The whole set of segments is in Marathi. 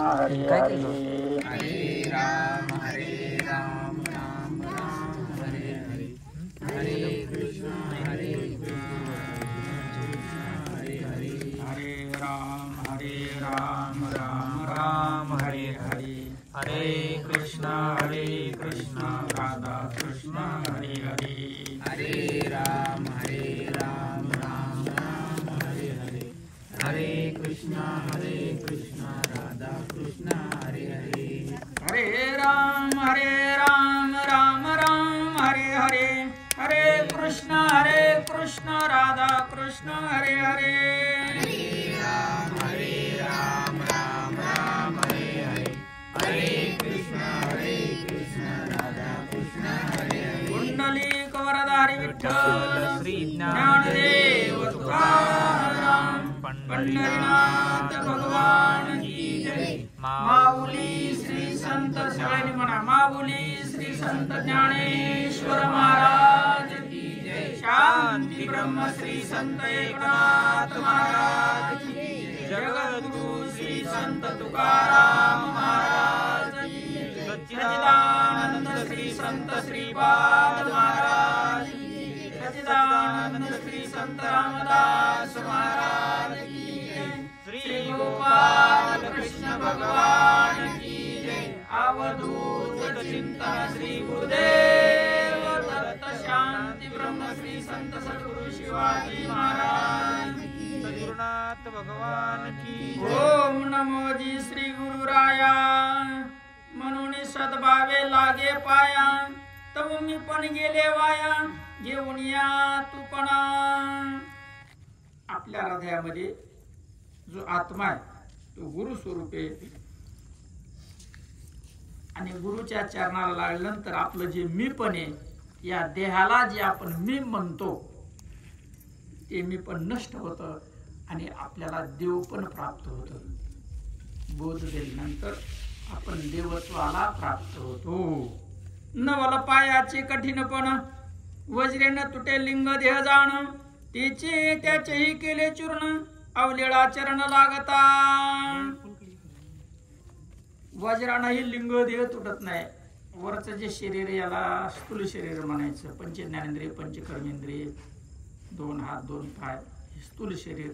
हरे हरे हरे राम राम राम हरे हरे हरे कृष्ण हरे हरे हरे राम राम राम हरे हरे हरे कृष्ण राधा कृष्ण हरे हरे हरे राम राम राम हरे हरे हरे कृष्ण राधा कृष्ण हरे हरे हरे राम राम राम हरे हरे हरे कृष्ण राधा कृष्ण हरे हरे हरे राम राम राम हरे हरे हरे कृष्ण राधा कृष्ण हरे हरे कुंडलिक वरदारी विठ्ठल श्री ज्ञानदेव तुकाराम पंढरीनाथ भगवान की जय माऊली श्री संत सगळ्यांनी म्हणा माऊली श्री संत ज्ञानेश्वर महाराज की जय शांती ब्रह्म श्री संत एकनाथ महाराज की जय जगद्गुरु श्री संत तुकाराम महाराज की जय सच्चिदानंद श्री संत श्रीपाद महाराज की जय सच्चिदानंद श्री संत रामदास महाराज की जय श्री गोपाल कृष्ण भगवान की जय अवधूत चिंतन श्री गुरुदेव दत्त शांती ब्रह्म श्री संत सद्गुरु शिवाजी महाराज की सद्गुरुनाथ भगवान की ओम नमो जी श्री गुरुराया म्हणून सद्भावे लागे पाया तव मी पण गेले वाया घेऊन या तू पण आपल्या हृदयामध्ये जो आत्मा आहे तो गुरु स्वरूप आहे आणि गुरुच्या चरणाला लागल्यानंतर आपलं जे मी पण आहे या देहाला जे आपण मी म्हणतो ते मी पण नष्ट होतं आणि आपल्याला देव पण प्राप्त होतं बोध दिल्यानंतर आपण देवत्वाला प्राप्त होतो नवल पायाचे कठीणपण वज्रेन तुटे लिंग देह जाण त्याचेही केले चूर्ण अवलेळा चरण लागता वज्रानही लिंग देह तुटत नाही वरचं जे शरीर याला स्थूल शरीर म्हणायचं पंचज्ञानेंद्रिय पंचकर्मेंद्रिय 2 हात 2 पाय हे स्थूल शरीर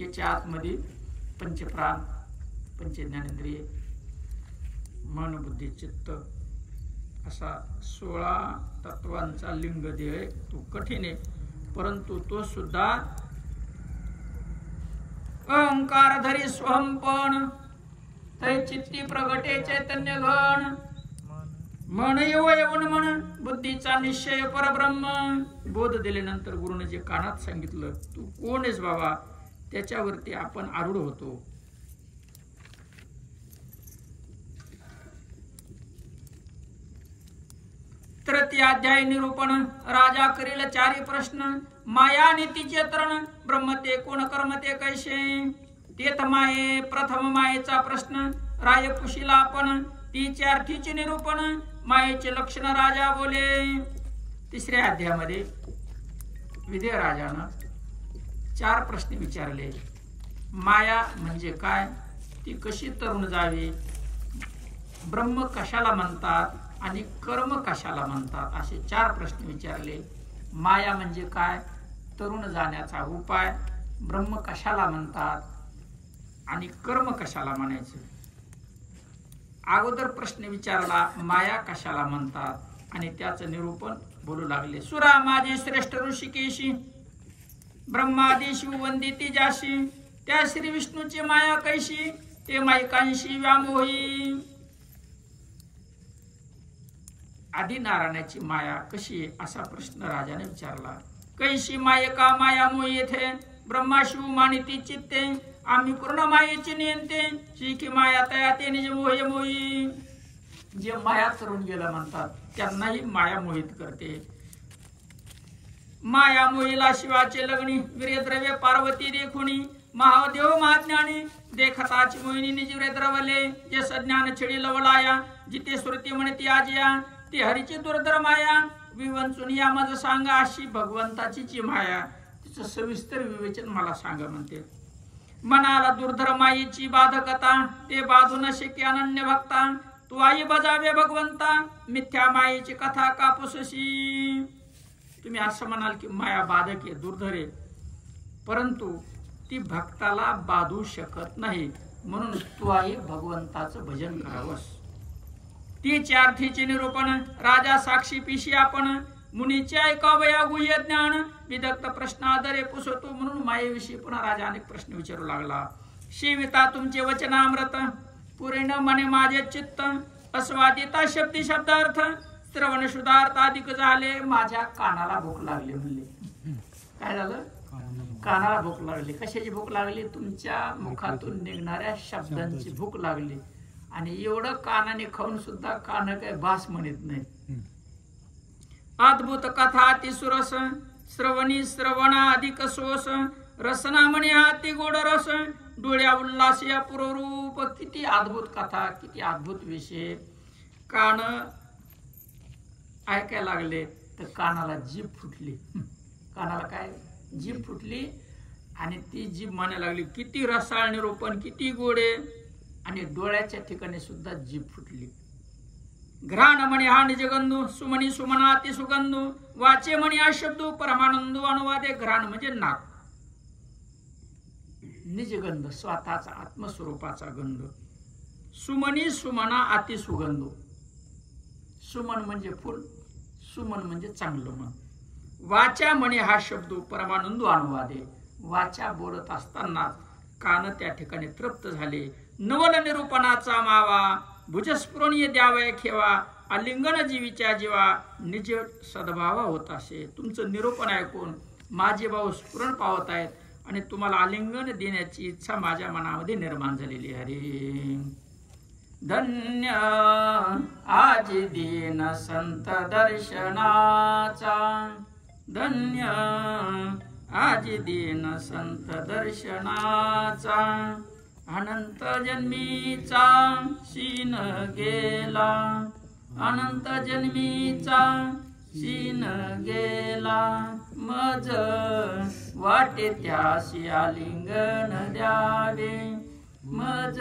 याच्या आतमध्ये पंचप्राण पंचज्ञानेंद्रिय मन बुद्धी चित्त असा 16 तत्वांचा लिंग देह आहे तो कठीण आहे परंतु तो सुद्धा अहंकार धरी स्वहंपण तै चित्ती प्रगटे चैतन्य घन मन येऊन मन बुद्धीचा निश्चय परब्रह्म बोध दिल्यानंतर गुरुने जे कानात सांगितलं तू कोण आहेस बाबा त्याच्यावरती आपण आरूढ होतो तृतीय अध्याय निरूपण राजा करील 4 प्रश्न माया नीतीचे तरण ब्रह्म ते कोण कर्म ते कैसे तेथ माये प्रथम मायेचा प्रश्न राय पुशीला आपण तीचे अर्थीचे निरूपण मायेचे लक्षण राजा बोले 3ऱ्या अध्यायामध्ये विदय राजानं 4 प्रश्न विचारले माया म्हणजे काय ती कशी तरुण जावी ब्रह्म कशाला म्हणतात आणि कर्म कशाला म्हणतात असे 4 प्रश्न विचारले माया म्हणजे काय तरुण जाण्याचा उपाय ब्रह्म कशाला म्हणतात आणि कर्म कशाला म्हणायचे अगोदर प्रश्न विचारला माया कशाला म्हणतात आणि त्याचं निरूपण बोलू लागले सुरा माझे श्रेष्ठ ऋषिकेशी ब्रह्मादी शिववंदिती जाशी त्या श्री विष्णूची माया कैशी ते मायकांशी व्यामोही आदि नारायणाची माया कशी असा प्रश्न राजाने विचारला कैशी मायका माया मोही येथे ब्रह्मा शिव मानिती चित्ते आम्ही पूर्ण मायेची नियंते शिखी माया तया ते निज मोहे मोही जे माया तरुण गेलं म्हणतात त्यांनाही माया मोहित करते माया मोहीला शिवाचे लग्नी वीरद्रव्य पार्वती देखुनी महादेव महाज्ञानी देखताची मोहिनी निज वीरद्रवले जे सज्ञान छडी लवलाया जिते श्रुती म्हणती आजिया ती हरीची दुर्धर माया विवंचून या माझं सांगा अशी भगवंताची जी माया तिचं सविस्तर विवेचन मला सांगा म्हणते मनाला दुर्धर मायेची बाधकता ते बाधू न शक्य अनन्य भक्ता तू आई बजावे भगवंता मिथ्या मायेची कथा कापुसशी. तुम्ही असं म्हणाल की माया बाधक आहे दुर्धर आहे, परंतु ती भक्ताला बाधू शकत नाही. म्हणून तू आई भगवंताचं भजन करावंस. तीच अर्थीचे निरूपण राजा साक्षी पिशी आपण मुनीचे ऐकावया गुह्य ज्ञान विदग्ध प्रश्न आदरे पुसतो. म्हणून मायेविषयी पुन्हा राजा अनेक प्रश्न विचारू लागला. शिविता तुमचे वचनामृत पुरेण मने माझे चित्त अस्वादिता शब्दी शब्दार्थ श्रवण शुद्धार्थ अधिक झाले. माझ्या कानाला भूक लागली म्हणले. काय झालं? कानाला भूक लागली. कशाची भूक लागली? तुमच्या मुखातून निघणाऱ्या शब्दांची भूक लागली. आणि एवढं कानाने खाऊन सुद्धा कान काय भास म्हणत नाही. अद्भुत कथा अतिसुरस श्रवणी श्रवणा अधिक सोस रसना म्हणे अति गोड रस डोळ्या उल्हास या पुररूप. किती अद्भुत कथा, किती अद्भुत विषय. कान ऐकायला लागले तर कानाला जीभ फुटली. कानाला काय? जीभ फुटली. आणि ती जीभ म्हणायला लागली किती रसाळ निरूपण, किती गोडे. आणि डोळ्याच्या ठिकाणी सुद्धा जीभ फुटली. घ्राण म्हणे हा निजगंधू सुमनी सुमना अति सुगंधू वाचे म्हणे हा शब्दू परमानंदू अनुवादे. घ्राण म्हणजे नाक, निजगंध स्वतःचा आत्मस्वरूपाचा गंध. सुमनी सुमना अति सुगंधू. सुमन म्हणजे फुल, सुमन म्हणजे चांगलं मन. वाचा म्हणे हा शब्दू परमानंदू अनुवादे. वाचा बोलत असताना कान त्या ठिकाणी तृप्त झाले. नवल निरूपणाचा मावा भुजस्फुरणीय द्यावया खेवा आलिंगन जीवीच्या जीवा निज सद्भावा होत असे. तुमचं निरूपण ऐकून माझे भाऊ स्फुरण पावत आहेत आणि तुम्हाला आलिंगन देण्याची इच्छा माझ्या मनामध्ये निर्माण झालेली आहे. धन्य आज दीन संत दर्शनाचा, धन्य आज दीन संत दर्शनाचा. अनंत जन्मीचा शीन गेला, अनंत जन्मीचा शीन गेला. मज वाटे त्याशी आलिंगन द्यावे, मज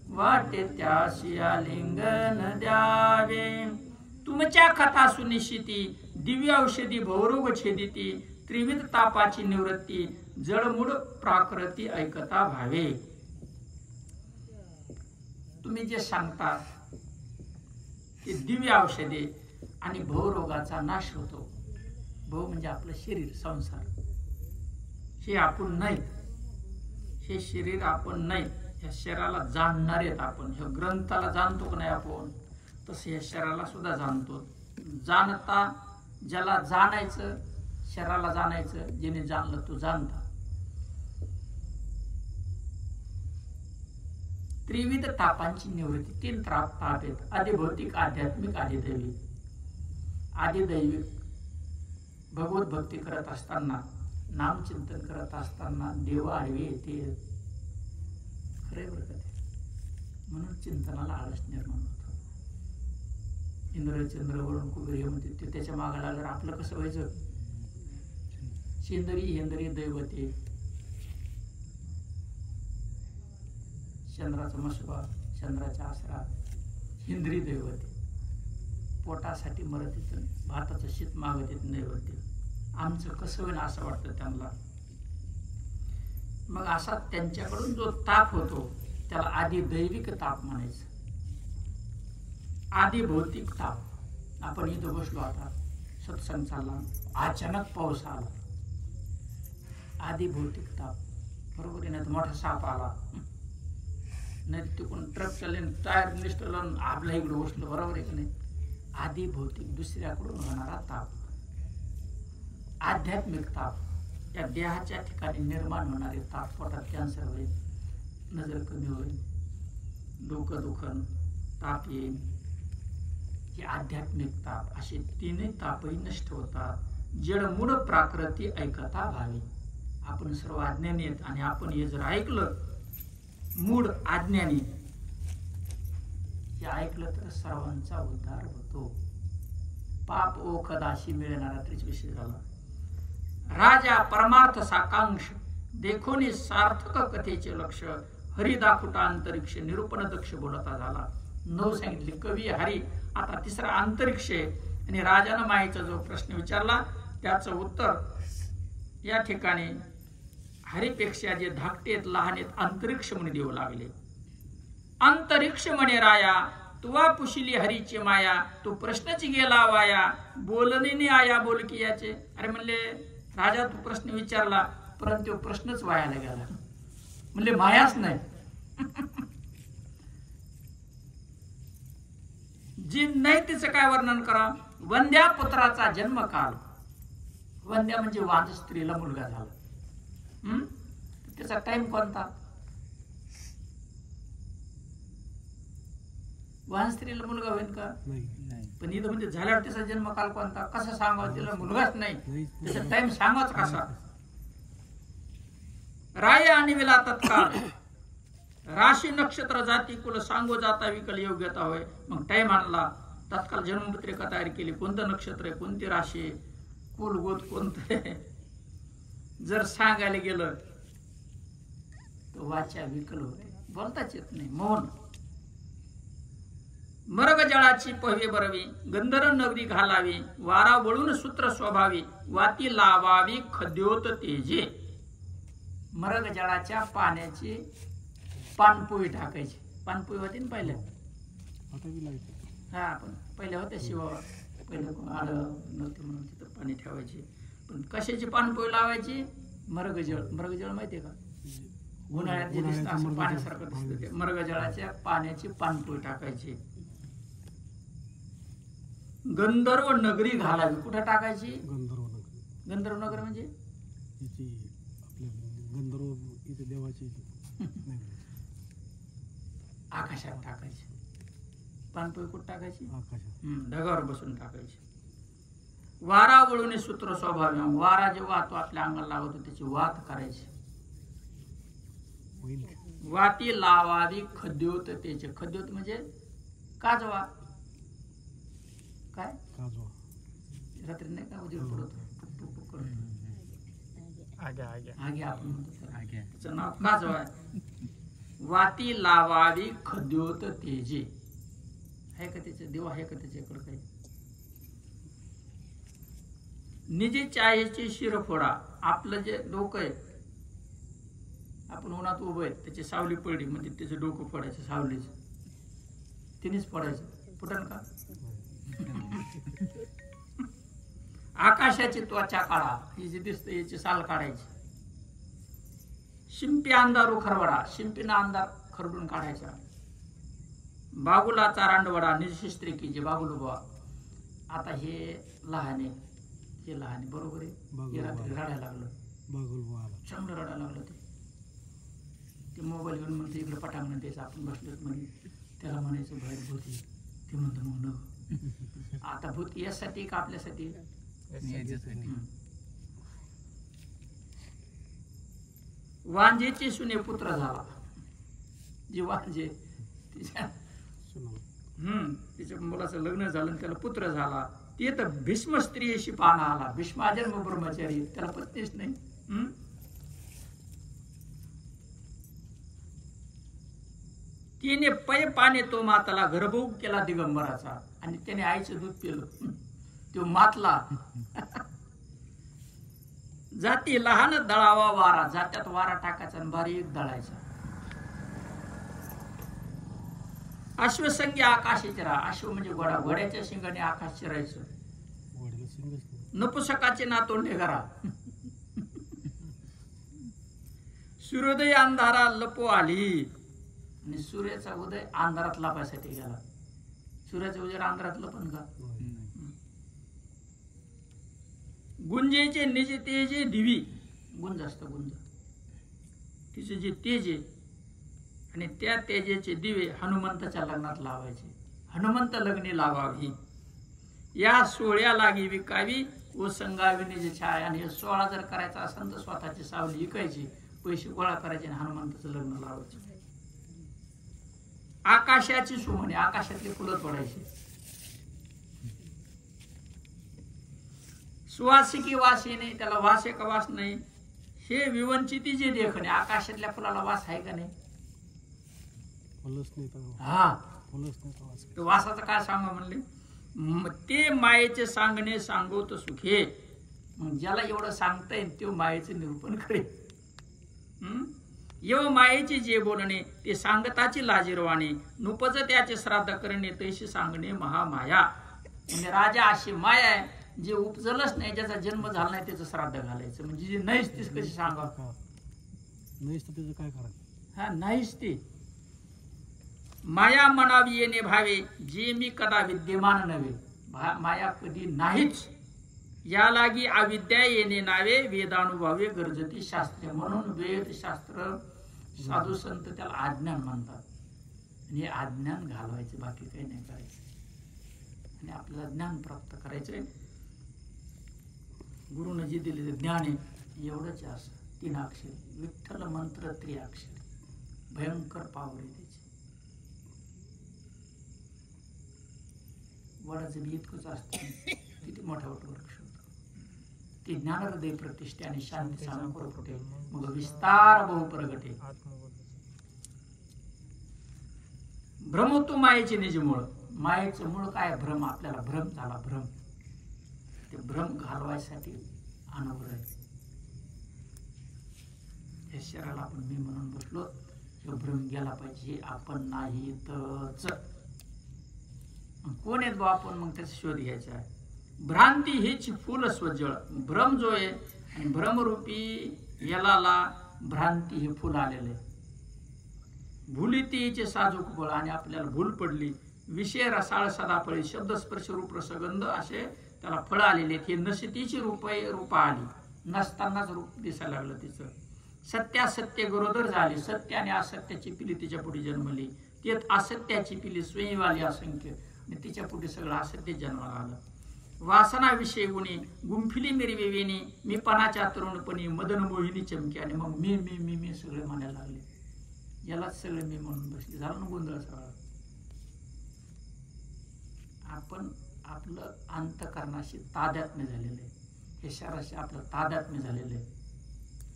वाटे त्याशी आलिंगन द्यावे. तुमच्या कथा सुनिश्चिती दिव्य औषधी भवरोग छेदिती त्रिविध तापाची निवृत्ती जडमूड प्राकृती ऐकता भावे. तुम्ही जे सांगता ते दिव्य औषधे आणि भवरोगाचा नाश होतो. भव म्हणजे आपलं शरीर, संसार. हे आपण नाही, हे शरीर आपण नाही. या शरीराला जाणणारे आहेत आपण. ह्या ग्रंथाला जाणतो का नाही आपण, तसं या शरीराला सुद्धा जाणतो. जाणता ज्याला जाणायचं, शरीराला जाणायचं, ज्याने जाणलं तो जाणता. त्रिविध तापांची निवृत्ती. 3 ताप आहेत: आदिभौतिक, आध्यात्मिक, आदिदैविक. आदिदैविक भगवत भक्ती करत असताना, नामचिंतन करत असताना देव आडवे येते. खरे बरं का ते. म्हणून चिंतनाला आळस निर्माण होतो. इंद्रचंद्रवरून कुबेर हे म्हणते ते त्याच्या मागे लागल्यावर आपलं कसं व्हायचं? शेंदरी हेंदरी दैवते. चंद्राचा मसुबा, चंद्राचा आसरा, हिंद्री दैवते. पोटासाठी मरत येतं, भाताचं शीत मागत येत नैवेद्य. आमचं कसं होईल असं वाटतं त्यांना. मग असा त्यांच्याकडून जो ताप होतो त्याला आदिदैविक ताप म्हणायचं. आदिभौतिक ताप. आपण इथं बसलो, आता सत्संग चालला, अचानक पाऊस आला, आदिभौतिक ताप. बरोबर आहे? नाही तर मोठा साप आला, नाही तिकडून ट्रक चालले, टायर निष्ठलं, आपल्या इकडे बसलो. बरोबर आहे की नाही? आदिभौतिक, दुसऱ्याकडून होणारा ताप. आध्यात्मिक ताप, त्या देहाच्या ठिकाणी निर्माण होणारे ताप. पोटात कॅन्सर होईल, नजर कमी होईल, डोकं दुखन, ताप येईल, हे आध्यात्मिक ताप. असे 3 तापही नष्ट होतात. जडमूड प्राकृती ऐकता भावी. आपण सर्व अज्ञानी आहेत आणि आपण हे जर ऐकलं, मूड अज्ञानी, हे ऐकलं तर सर्वांचा उद्धार होतो. पाप ओखदाशी मिळणारा तरीच विषय झाला. राजा परमार्थ साकांक्ष देखोनी सार्थक कथेचे लक्ष हरी दाखुटा अंतरिक्ष निरूपण दक्ष बोलता झाला. 9 सांगितले कवी हरी. आता तिसरा अंतरिक्ष आहे. आणि राजानं मायेचा जो प्रश्न विचारला त्याचं उत्तर या ठिकाणी हरीपेक्षा जे धाकटे लहान आहेत अंतरिक्ष म्हणे देऊ लागले. अंतरिक्ष म्हणे राया तुवा पुशिली हरीची माया तू प्रश्नच गेला वाया बोलणे आया बोल की याचे. अरे म्हणले राजा तू प्रश्न विचारला परंतु प्रश्नच वायाला गेला. म्हणले मायाच नाही. जी नाही तिचं काय वर्णन करा. वंद्या पुत्राचा जन्मकाल. वंद्या म्हणजे वांज स्त्रीला मुलगा झाला. त्याचा टाइम कोणता. वांज स्त्रीला मुलगा होईल का. पण इथं म्हणजे झाल्यावर त्याचा जन्मकाल कोणता. कसं सांगावं तिला मुलगाच नाही त्याचा टाइम सांगाच कसा. राय आणि विला तत्काळ राशी नक्षत्र जाती कुल सांगो जाता विकल योग्यता होय. मग टाइम आणला तत्काळ जन्मपत्रिका तयार केली. कोणतं नक्षत्र आहे कोणती राशी आहे कुल गोत कोणतं आहे. जर सांगायला गेलं तर वाचा विकल होते बोलताच येत नाही मौन. मरग जळाची पहवे बरवी गंधर्व नगरी घालावी वारा वळून सूत्र स्वभावी वाती लावावी खद्योत तेजे. मरग जळाच्या पाण्याची पानपोई टाकायची. पानपोई होती ना पहिल्या. हा पण पहिल्या होत्या शिवावर पहिले आड नव्हते म्हणून तिथं पाणी ठेवायचे. पण कशाची पानपोई लावायची. मरगजळ. मरगजळ माहितीये का. उन्हाळ्यात जे दिसतं असं पाण्यासारखं दिसतं ते मरगजळाच्या पाण्याची पानपोई टाकायची. गंधर्व नगरी घालावी. कुठं टाकायची. गंधर्व नगर म्हणजे आकाशात टाकायची. पानपोई कुठं टाकायची. ढगावर बसून टाकायची. वारा वळून सूत्र स्वभाव. वारा जे वाहतो आपल्या अंगाला लागतो त्याची वात करायची. वाती लावावी खद्योत त्याचे. खद्योत म्हणजे काजवा. काय रात्री नाही का उजेड पडतो आगे आपण म्हणतो त्याचं नाव काजवा आहे. वाती लावावी खद्योत तेजे. आहे का त्याचे देव आहे का त्याच्याकडे काही. निजी चायेची शिर फोडा. आपलं जे डोकं आहे आपण उन्हात उभं आहे त्याची सावली पडली म्हणजे त्याचं डोकं फोडायचं सावलीच तिनेच फोडायचं. फुटन का. आकाशाची त्वचा काढा. ही जी दिसते याची साल काढायची. शिंपी अंधार उखरवडा. शिंपीना अंधार खरडून काढायचा. बागुलाचा रांडवडा निशिस्त्री की जे बागुल बुवा. आता हे लहान आहे हे लहान आहे बरोबर आहे. हे रात्री रडायला लागलं. चांगलं रडायला लागलं ते मोबाईल घेऊन म्हणते इकडे पटांगण द्यायचं. आपण बसलोच म्हणे त्याला म्हणायचं बाहेर भूती. ते म्हणतो मग न. आता भूत यासाठी का आपल्यासाठी. वांजेची सुने पुत्र झाला. जे वांजे तिच्या मुलाचं लग्न झालं त्याला पुत्र झाला. ते तर भीष्म स्त्रियेशी पाहणा आला. भीष्म अजन्म ब्रह्मचारी त्याला पत्नीच नाही. तिने पै पाने तो माताला गर्भोग केला दिगंबराचा. आणि त्याने आईचं दूध पिलं. तो मातला. जाती लहान दळावा वारा. जात्यात वारा टाकायचा आणि बारीक दळायचा. अश्वसंगी आकाश चिरा. अश्व म्हणजे घोडा. घोड्याच्या शिंगाने आकाश चिरायचं. नपुसकाचे नातोंडे घरा. सूर्योदय अंधारा लपो आली. आणि सूर्याचा उदय अंधारात लपायसाठी गेला. सूर्याचा उदय अंधारात लपन का. गुंजेचे निजे तेजे दिवी. गुंज असतं गुंज. तिचे जे तेज आहे आणि त्या तेजेचे दिवे हनुमंताच्या लग्नात लावायचे. हनुमंत लग्नी लावावी. या सोहळ्या लागी विकावी व संगावी निजे छाया. आणि 16 जर करायचा असेल तर स्वतःची सावली विकायची. पैसे गोळा करायचे आणि हनुमंताचं लग्न लावायचे. आकाशाची सुमने. आकाशातले फुलं तोडायचे. सुवासिकी वास नाही त्याला वास का वास नाही. हे विवंचिती जे देखणे, आकाशातल्या फुलाला वास आहे का नाही? हा, तो वासाचं काय सांगा म्हणले, ते मायेचे सांगणे सांगवत सुखे. मग ज्याला एवढं सांगता येईल ते मायेचे निरूपण करेल. येव मायेचे जे बोलणे ते सांगताची लाजीरवाणे, नुपज त्याचे श्राद्ध करणे तैशी सांगणे महामाया. म्हणजे राजा अशी माया आहे, जे उपजलच नाही, ज्याचा जन्म झाला नाही त्याचं श्राद्ध घालायचं. म्हणजे जे नाहीच तीच कशी सांगा, नाहीच तर त्याचं काय करा. हा, नाहीच ते. माया म्हणावी येणे भावे, जे मी कदा विद्यमान नव्हे. माया कधी नाहीच. या लागी अविद्या येणे नावे, वेदानुभवे गरजती शास्त्रे. म्हणून वेद शास्त्र साधू संत त्याला अज्ञान म्हणतात. आणि हे अज्ञान घालवायचे, बाकी काही नाही करायचं. आणि आपल्याला ज्ञान प्राप्त करायचंय. गुरुने जे दिलेले ज्ञान आहे एवढंच असं 3 अक्षर. विठ्ठल मंत्र 3 अक्षर, भयंकर पावर आहे त्याची. वडाचं बी इतकंच असतं, किती मोठा वृक्ष होतो. ते ज्ञान हृदय प्रतिष्ठे आणि शांती सामोर फुटे, मग विस्तार बहु प्रगटे. भ्रम तू मायेचे निज मूळ. मायेचं मूळ काय? भ्रम. आपल्याला भ्रम झाला, भ्रम. ते भ्रम घालवायसाठी अनवरत आहे. या शरीराला आपण मी म्हणून बसलो, तो भ्रम गेला पाहिजे. आपण नाही तच कोण आहेत बा आपण? मग त्याचा शोध घ्यायचा आहे. भ्रांती हीच फुल स्वजळ. भ्रम जो आहे, आणि भ्रमरूपी याला भ्रांती हे फुल आलेलं आहे. भूलितीचे साजूक बळ. आणि आपल्याला भूल पडली. विषय रसाळ सदाफळी, शब्द स्पर्श रूप रसगंध असे त्याला फळ आलेले आहेत. हे नसतीची रूप आली, नसतानाच रूप दिसायला लागलं तिचं. सत्यासत्य गरोदर झाली. सत्य आणि असत्याची पिली तिच्या पुढे जन्मली. त्यात असत्याची पिली स्वयंवाली असंख्य, आणि तिच्या पुढे सगळं असत्य जन्माला आलं. वासना विषय गुणी गुंफिली मिरवी वेणी, मी पणाच्या तरुणपणी मदन मोहिनी चमकी. आणि मग मी मी मी मी सगळे म्हणायला लागले. यालाच सगळे मी म्हणून बसले. झालं ना गोंधळ सगळा. आपण आपलं अंतकरणाशी तादात्म्य झालेलं आहे. हे शरीराशी आपलं तादात्म्य झालेलं आहे.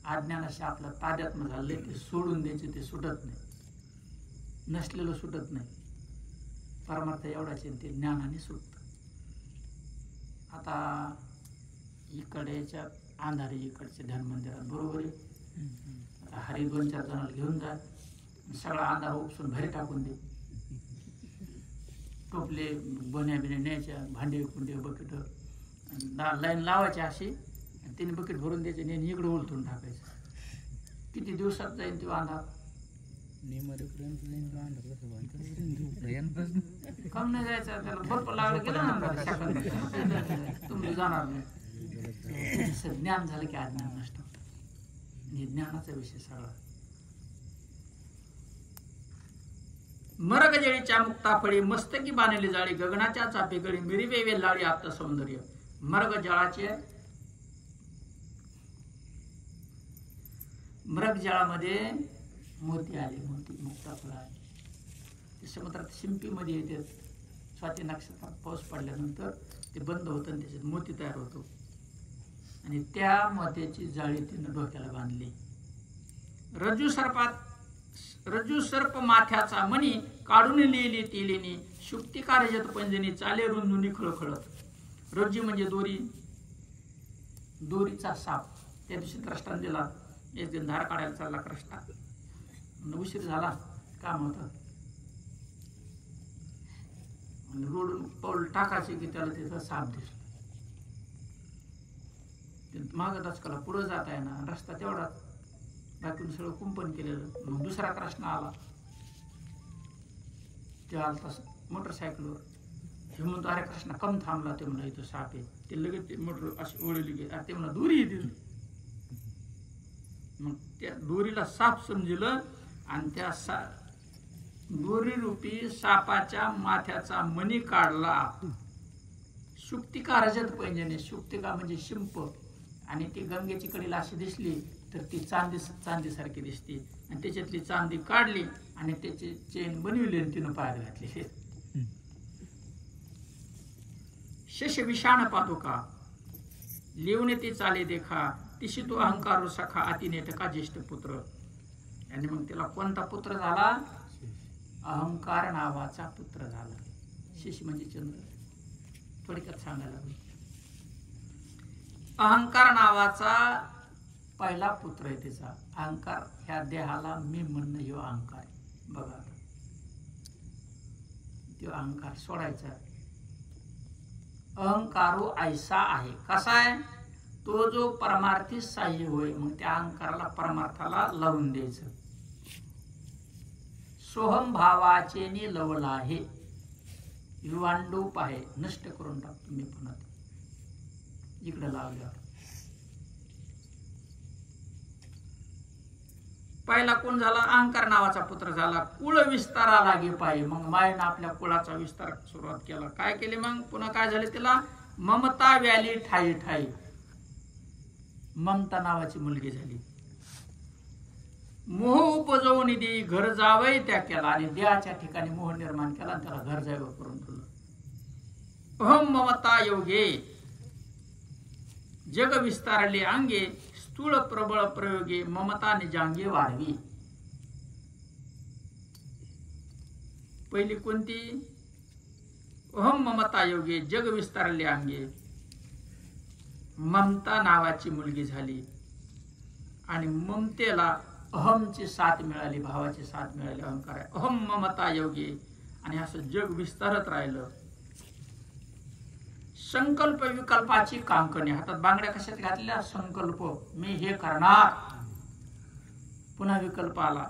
अज्ञानाशी आपलं तादात्म्य झालेलं आहे. ते सोडून द्यायचे, ते सुटत नाही. नसलेलं सुटत नाही. परमार्थ एवढाच आहे, ते ज्ञानाने सुटतं. आता इकडेच्या अंधारी इकडच्या ध्यान मंदिरात बरोबर आहे. हरी 2-4 जणांना घेऊन जा, सगळा अंधार उपसून घरी टाकून दे. टोपले बन्या बिन्या न्यायच्या, भांडे कुंडे बकेट लाईन लावायची अशी, आणि तिने बकेट भरून द्यायचे आणि इकडे उलटून टाकायचं. किती दिवसात जाईल तो अंधार? कम नाही जायचं, त्याला बर्फ लागलं गेलं ना तुम्ही जाणार नाही. ज्ञान झालं की अज्ञान नष्ट होतं. ज्ञानाचा विषय सगळा. मरग जळीच्या मुक्ताफळी, मस्तकी बांधली जाळी, गगनाच्या चापेगळी, मिरिवे वेल्लाळी आत्ता सौंदर्य. मरग जळाचे, मृग जळामध्ये मोती आले, मोती मुक्ताफळ आले. समुद्रात शिंपीमध्ये येते. स्वाती नक्षत्रात पाऊस पडल्यानंतर ते बंद होतं आणि त्याच्यात मोती तयार होतो. आणि त्या मोत्याची जाळी तिनं डोक्याला बांधली. रज्जू सर्प माथ्याचा मणी, काढून लिहिली ती लेणी, शुक्तिका रजत पंजनी, चाले रुंजुनी खळखळत. रज्जू म्हणजे दोरी, दोरीचा साप. त्या दिवशी कृष्णाने दिला. एक दिन धार काढायला चालला कृष्णा, उशीर झाला, काम होतं. रोडून पाऊल टाकायचे की त्याला तिथं साप दिसला. मागं दचकाला, पुढं जाता येणार, रस्ता तेवढा, बाकीून सगळं कुंपण केलेलं. मग दुसरा कृष्ण आला. ते आला मोटरसायकलवर. हे म्हणतो, अरे कृष्ण कम थांबला? ते म्हणा इथं साप आहे. ते लगेच ते मोटर अशी ओळली गेली. ते म्हणा दोरी येते. मग त्या दोरीला साप समजलं आणि त्या दोरी रूपी सापाच्या माथ्याचा मणी काढला. शुक्तिका रजत पैंजने, शुक्तिका म्हणजे शिंप, आणि ती गंगेची कडेला अशी दिसली तर ती चांदीसारखी दिसते. आणि त्याच्यातली चांदी काढली आणि त्याची चेन बनविली आणि तिनं पायात घातली. शश विषाण पादुका लिहून ती चाले देखा, तिशी तो अहंकार सखा अतिनेटका ज्येष्ठ पुत्र. आणि मग त्याला कोणता पुत्र झाला? अहंकार नावाचा पुत्र झाला. शिश म्हणजे चंद्र. थोडक्यात सांगायला लागलो. अहंकार नावाचा पहिला पुत्र आहे त्याचा. अहंकार ह्या देहाला मी म्हणणं ह्यो अहंकार आहे. बघा तो अहंकार सोडायचा. अहंकारो ऐसा आहे. कसा आहे? तो जो परमार्थी साह्य होय. मग त्या अहंकाराला परमार्थाला लावून द्यायचं. सोहम भावाचे नि लवला आहे. युवांडूप आहे. नष्ट करून टाकतो मी पुन्हा इकडे लावल्या. पहिला कोण झाला? अहंकार नावाचा पुत्र झाला. कुळ विस्तारा लागे पाहिजे. मग मायेनं आपल्या कुळाचा विस्तार सुरुवात केला. काय केले मग? पुन्हा काय झाले त्याला? ममता व्याली ठाई ठाई. ममता नावाची मुलगी झाली. मोह उपजवून दे घर जावई त्या केला. आणि देहाच्या ठिकाणी मोह निर्माण केला आणि त्याला घर जावं करून ठेवलं. अहम ममता योगे जग विस्तारले अंगे स्थूळ प्रबळ प्रयोगे ममता निजांगे वाढवी. पहिली कोणती? अहम ममता योगे जग विस्तारले अंगे. ममता नावाची मुलगी झाली आणि ममतेला अहमची साथ मिळाली. भावाची साथ मिळाली. अहंकार आहे. अहम ममता योगे. आणि असं जग विस्तारत राहिलं. संकल्प विकल्पाची कांकणे. हातात बांगड्या कशात घातल्या? संकल्प. मी हे करणार. पुन्हा विकल्प आला.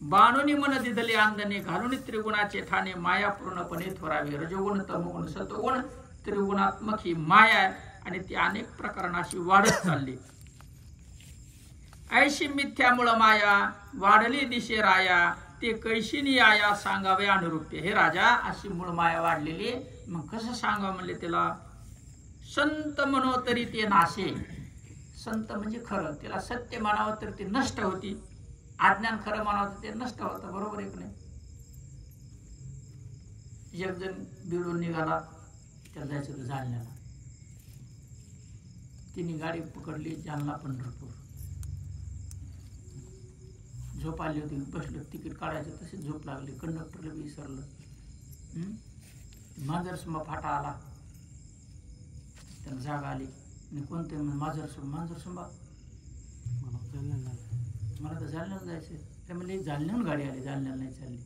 बाणोनी मन दिधले आंदने घालून त्रिगुणाचे ठाणे माया पूर्णपणे थोरावी. रजोगुण तमोगुण सत्वगुण त्रिगुणात्मक ही माया आहे आणि ती अनेक प्रकरणाशी वाढत चालली. ऐशी मिथ्यामुळं माया वाढली दिशे राया. ते कैशिनी आया सांगावे अनुरूप्य. हे राजा अशी मूळ माया वाढलेली. मग कसं सांगावं म्हणले त्याला? संत म्हणो तरी ते नाशे. संत म्हणजे खरं. त्याला सत्य मानावं तर ते नष्ट होती. अज्ञान खरं मानावं तर ते नष्ट होतं. बरोबर आहे की नाही? एक जण बिळून निघाला. त्याला जायचं होतं जालन्याला. तिने गाडी पकडली जालना पंढरपूर. झोप आली होती. बसलं. तिकीट काढायचं तशी झोप लागली. कंडक्टरला विसरलं. मांजरसुंबा फाटा आला. त्याला जाग आली. आणि कोणते? मांजरसुंबा. मांजरसुंबा मला तर जालन्याला जायचं. ते म्हणजे जालन्याहून गाडी आली. जालन्याला नाही चालली.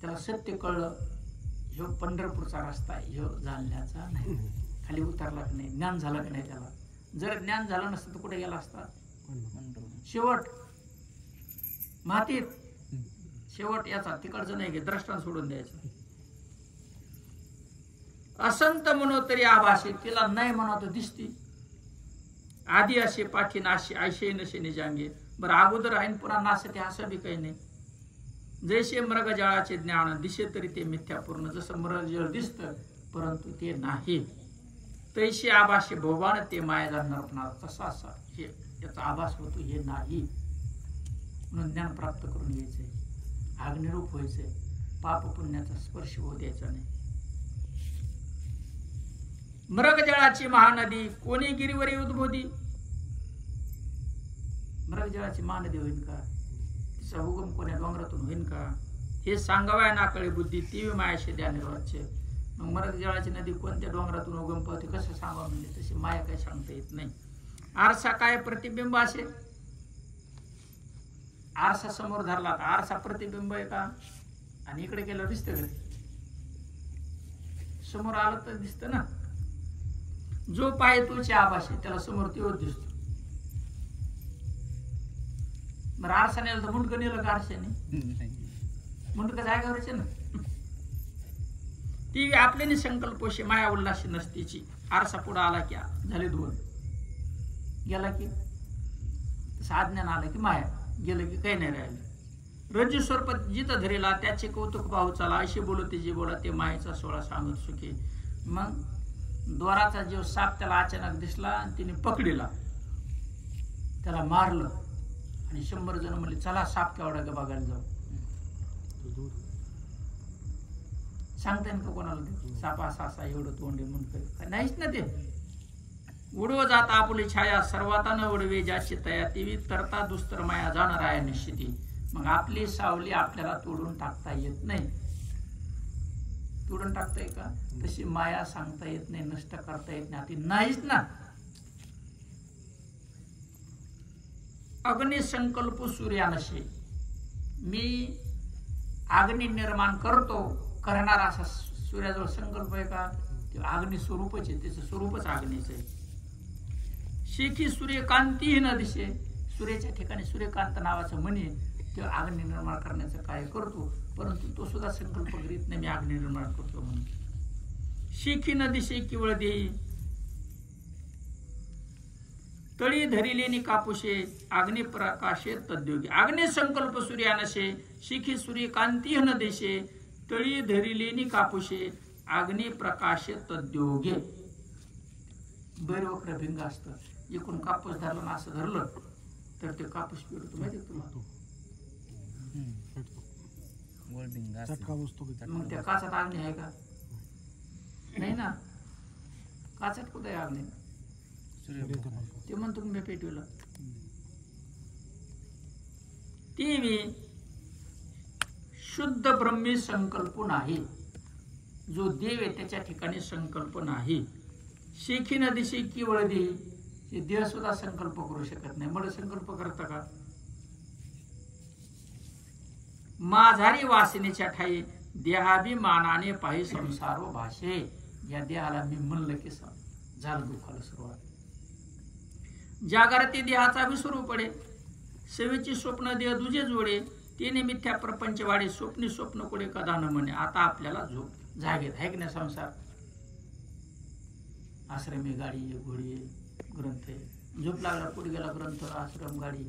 त्याला सत्य कळलं. ह्यो पंढरपूरचा रस्ता आहे. ह्यो जालन्याचा नाही. खाली उतरला की नाही? ज्ञान झालं की नाही त्याला? जर ज्ञान झालं नसतं तर कुठे गेला असता? शेवट मातीत. शेवट याचा तिकडचं नाही. द्रष्टान सोडून द्यायचं. असंत म्हणो तरी आभासी. तिला नाही म्हणा तर दिसती. आधी असे पाठी नाशे ऐशे नशे निजांगे. बरं अगोदर आहे पुन्हा नाशते असं बी काही नाही. जैसे मृगजळाचे ज्ञान दिसे तरी ते मिथ्यापूर्ण. जसं मृगजळ दिसतं परंतु ते नाही. तैसे आभासे भोवान ते माया जाणणार. तसा असा हे त्याचा आभास होतो हे नाही. म्हणून ज्ञान प्राप्त करून घ्यायचंय. अग्निरूप व्हायचंय. पाप पुण्याचा स्पर्श होऊ द्यायचा नाही. मृगजळाची महानदी कोणी गिरीवरी उद्भवती? मृगजळाची महानदी होईल का? तिचा उगम कोण्या डोंगरातून होईल का? हे सांगाव्या नाकळी बुद्धी ती मायाशी द्या निर्वाचे. मग मृगजळाची नदी कोणत्या डोंगरातून उगम पावते कसं सांगावं म्हणजे? तशी माया काही सांगता येत नाही. आरसा काय प्रतिबिंब असेल? आरसा समोर धरला तर आरसा प्रतिबिंब आहे का? आणि इकडे गेलं दिसतं का? समोर आलं तर दिसतं ना. जो पाय तोची आभास आहे त्याला समोर तेवढं दिसतो. बरं आरसा नेलं तर मुंडकं नेलं का आरशाने? मुंडकं जागेवरच आहे ना. ती आपल्याने संकल्पोशी माया उल्लाशी नसतीची. आरसा पुढे आला की झाले दोन. गेला की तसं अज्ञान आलं की माया. गेलं की काही नाही राहिलं. रज्जू स्वरूपात जिथं धरेला त्याचे कौतुक पाहू चला. अशी बोलू ते जे बोला ते मायेचा सोळा सांगत सुखे. मग दोराचा जीव साप त्याला अचानक दिसला आणि तिने पकडला. त्याला मारलं आणि 100 जण म्हणले चला साप केवढा ग बघायला जाऊ. सांगता येईल का कोणाला ते सापा सासा एवढं तोंडे म्हणून नाहीच ना ते. उडव जात आपुली छाया सर्वाता न उडवे ज्याची तया तेवी तरता दुस्तर माया जाणार आहे निश्चिती. मग आपली सावली आपल्याला तोडून टाकता येत नाही. तोडून टाकता येईल का? तशी माया सांगता येत नाही, नष्ट करता येत नाही, ती नाहीच ना. अग्नि संकल्प सूर्यानशे, मी अग्नी निर्माण करतो, करणारा असा सूर्याजवळ संकल्प आहे का? ते अग्नी स्वरूपच आहे, त्याचं स्वरूपच अग्नीच आहे. शेखी सूर्यकांती न दिसे, सूर्याच्या ठिकाणी सूर्यकांत नावाचं म्हणे ते अग्नी निर्माण करण्याचं कार्य करतो, परंतु तो सुद्धा संकल्प करीत नाही मी अग्नी निर्माण करतो म्हणून. शेखी न दिसे केवळ देई, तळी धरिलेनी कापुशे अग्नि प्रकाशे तद्योगी. अग्नि संकल्प सूर्यानशे शिखी सूर्यकांती न देशे तळी धरिलेनी कापुशे अग्नि प्रकाशे तद्योगे. बैरवक्र भिंग असतं, एकूण कापूस धरलं ना असं धरलं तर ते कापूस पिळतो माहिती तुला. मग त्या काचात अग्नी आहे का? नाही ना. काचात कुठे आहे अग्नी? ते म्हणतो मी पेटवलं. ती मी शुद्ध ब्रह्मी संकल्प नाही, जो देव आहे त्याच्या ठिकाणी संकल्प नाही. शेखी नदीशी केवळ दे, हे देह सुद्धा संकल्प करू शकत नाही. मला संकल्प करता का? माझारी वासनेच्या ठाई देहाभिमानाने पाहि संसारो भाषे. या देहाला मी म्हणलं की झालं दुःखाला सुरुवात. जागरती देहाचा विसरू पडे, सेवेची स्वप्न देह दुजे जोडे, तिने मिथ्या प्रपंच वाढे, स्वप्नी स्वप्न कोडे कदा न म्हणे. आता आपल्याला झोप जागेत आहे की नाही संसार? आश्रमी गाडी घोडी ग्रंथ आहे, झोप लागला पुढे गेला ग्रंथ आश्रम गाडी,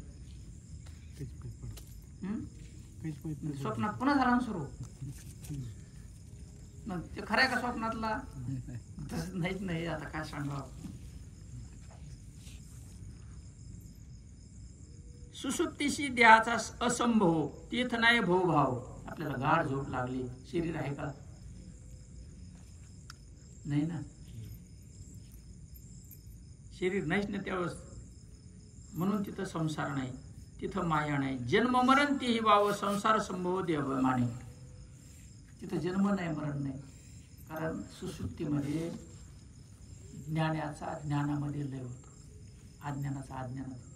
स्वप्नात पुन्हा झाला सुरू. मग ते खरं का स्वप्नातला? नाहीच नाही. आता काय सांगावं. सुसुप्तीशी देहाचा असंभव तीर्थ नाही भवभाव. आपल्याला गाढ झोप लागली, शरीर आहे का? नाही ना, शरीर नाहीच ना त्यावेळेस. म्हणून तिथं संसार नाही, तिथं माया नाही. जन्म मरण तेही वाव संसार संभव देवमाने. तिथं जन्म नाही, मरण नाही. कारण सुसुप्तीमध्ये ज्ञानाचा ज्ञानामध्ये लय होतो, अज्ञानाचा अज्ञानात.